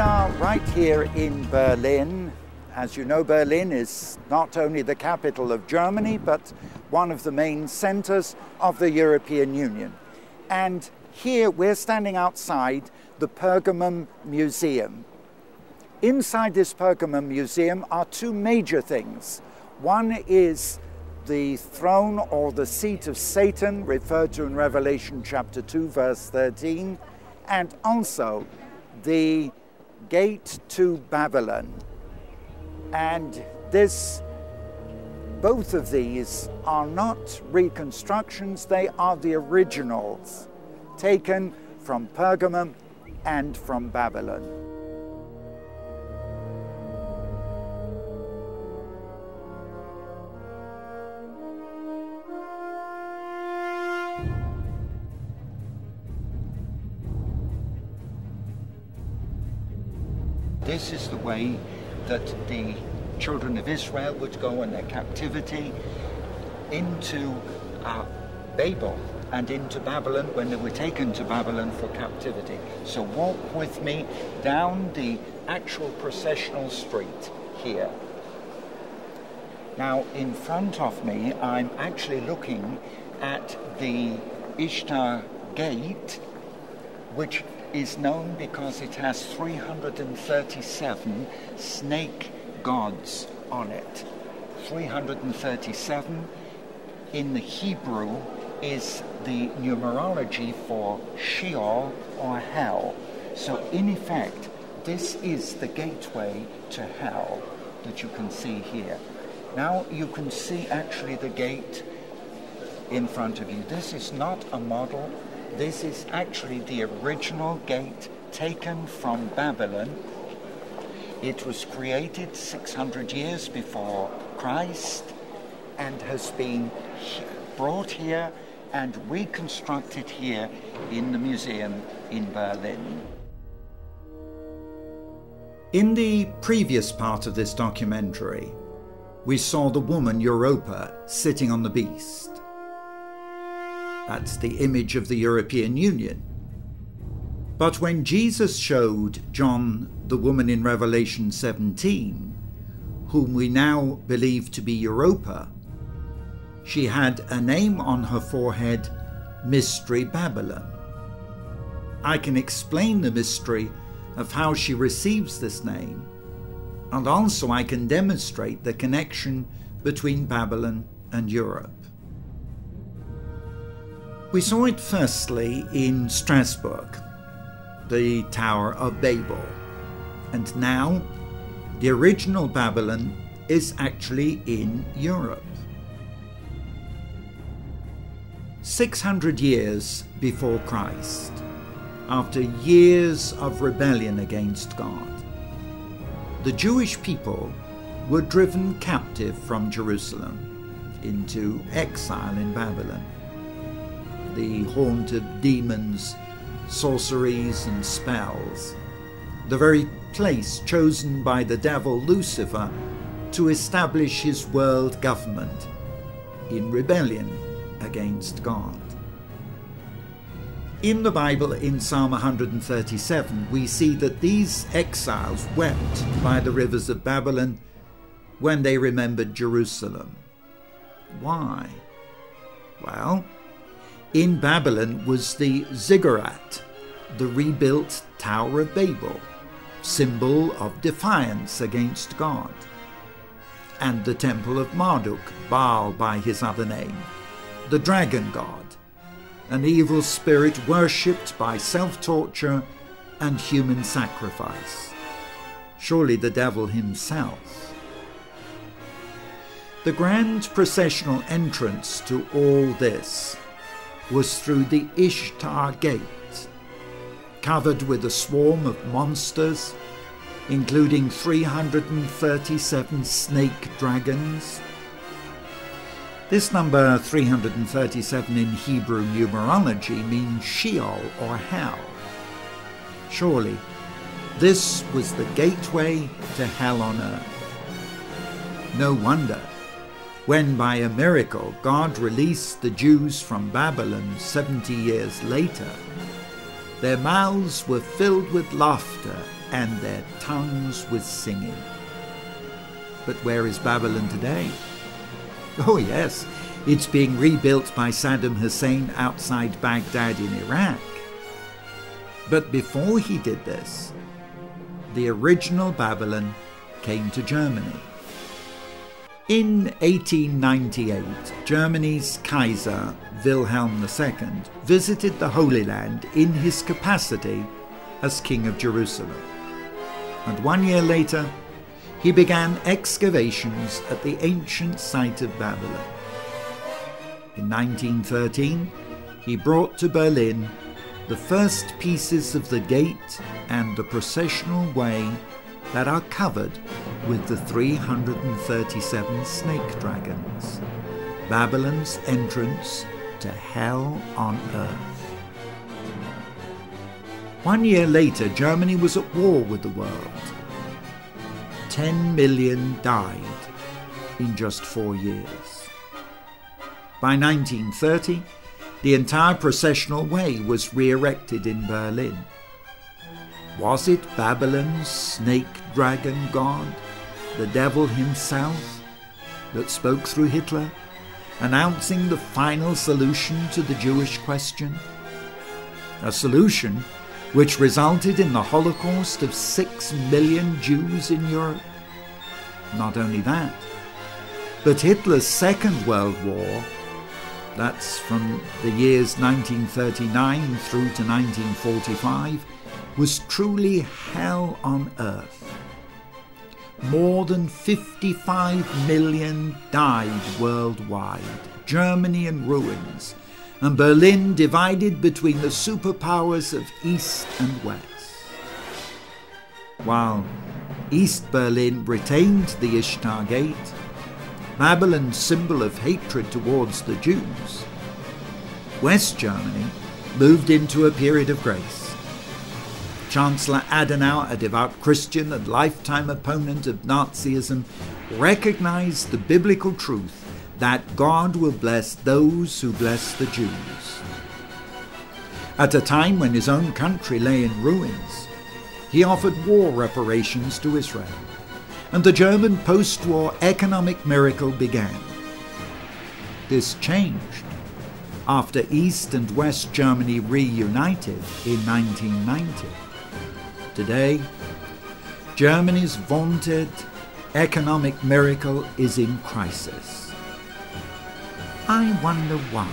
are right here in Berlin. As you know, Berlin is not only the capital of Germany, but one of the main centers of the European Union. And here we're standing outside the Pergamum Museum. Inside this Pergamum Museum are two major things. One is the throne or the seat of Satan, referred to in Revelation chapter 2, verse 13, and also the gate to Babylon. And both of these are not reconstructions, they are the originals, taken from Pergamum and from Babylon. This is the way that the children of Israel would go in their captivity into Babel and into Babylon when they were taken to Babylon for captivity. So walk with me down the actual processional street here. Now in front of me I'm actually looking at the Ishtar Gate, which is known because it has 337 snake gods on it. 337 in the Hebrew is the numerology for Sheol or hell. So in effect, this is the gateway to hell that you can see here. Now you can see actually the gate in front of you. This is not a model. This is actually the original gate taken from Babylon. It was created 600 years before Christ and has been brought here and reconstructed here in the museum in Berlin. In the previous part of this documentary, we saw the woman Europa sitting on the beast. That's the image of the European Union. But when Jesus showed John the woman in Revelation 17, whom we now believe to be Europa, she had a name on her forehead, Mystery Babylon. I can explain the mystery of how she receives this name, and also I can demonstrate the connection between Babylon and Europe. We saw it firstly in Strasbourg, the Tower of Babel, and now the original Babylon is actually in Europe. 600 years before Christ, after years of rebellion against God, the Jewish people were driven captive from Jerusalem into exile in Babylon. The haunt of demons, sorceries and spells, the very place chosen by the devil Lucifer to establish his world government in rebellion against God. In the Bible, in Psalm 137, we see that these exiles wept by the rivers of Babylon when they remembered Jerusalem. Why? Well, in Babylon was the ziggurat, the rebuilt Tower of Babel, symbol of defiance against God, and the temple of Marduk, Baal by his other name, the dragon god, an evil spirit worshipped by self-torture and human sacrifice. Surely the devil himself. The grand processional entrance to all this was through the Ishtar Gate, covered with a swarm of monsters, including 337 snake dragons. This number 337 in Hebrew numerology means Sheol or hell. Surely, this was the gateway to hell on earth. No wonder, when by a miracle God released the Jews from Babylon 70 years later, their mouths were filled with laughter and their tongues with singing. But where is Babylon today? Oh yes, it's being rebuilt by Saddam Hussein outside Baghdad in Iraq. But before he did this, the original Babylon came to Germany. In 1898, Germany's Kaiser Wilhelm II visited the Holy Land in his capacity as King of Jerusalem. And 1 year later, he began excavations at the ancient site of Babylon. In 1913, he brought to Berlin the first pieces of the gate and the processional way that are covered with the 337 snake dragons, Babylon's entrance to hell on earth. 1 year later, Germany was at war with the world. 10 million died in just 4 years. By 1930, the entire processional way was re-erected in Berlin. Was it Babylon's snake dragon god, the devil himself, that spoke through Hitler, announcing the final solution to the Jewish question? A solution which resulted in the Holocaust of 6 million Jews in Europe. Not only that, but Hitler's Second World War, that's from the years 1939 through to 1945, was truly hell on earth. More than 55 million died worldwide, Germany in ruins, and Berlin divided between the superpowers of East and West. While East Berlin retained the Ishtar Gate, Babylon's symbol of hatred towards the Jews, West Germany moved into a period of grace. Chancellor Adenauer, a devout Christian and lifetime opponent of Nazism, recognized the biblical truth that God will bless those who bless the Jews. At a time when his own country lay in ruins, he offered war reparations to Israel, and the German post-war economic miracle began. This changed after East and West Germany reunited in 1990. Today, Germany's vaunted economic miracle is in crisis. I wonder why.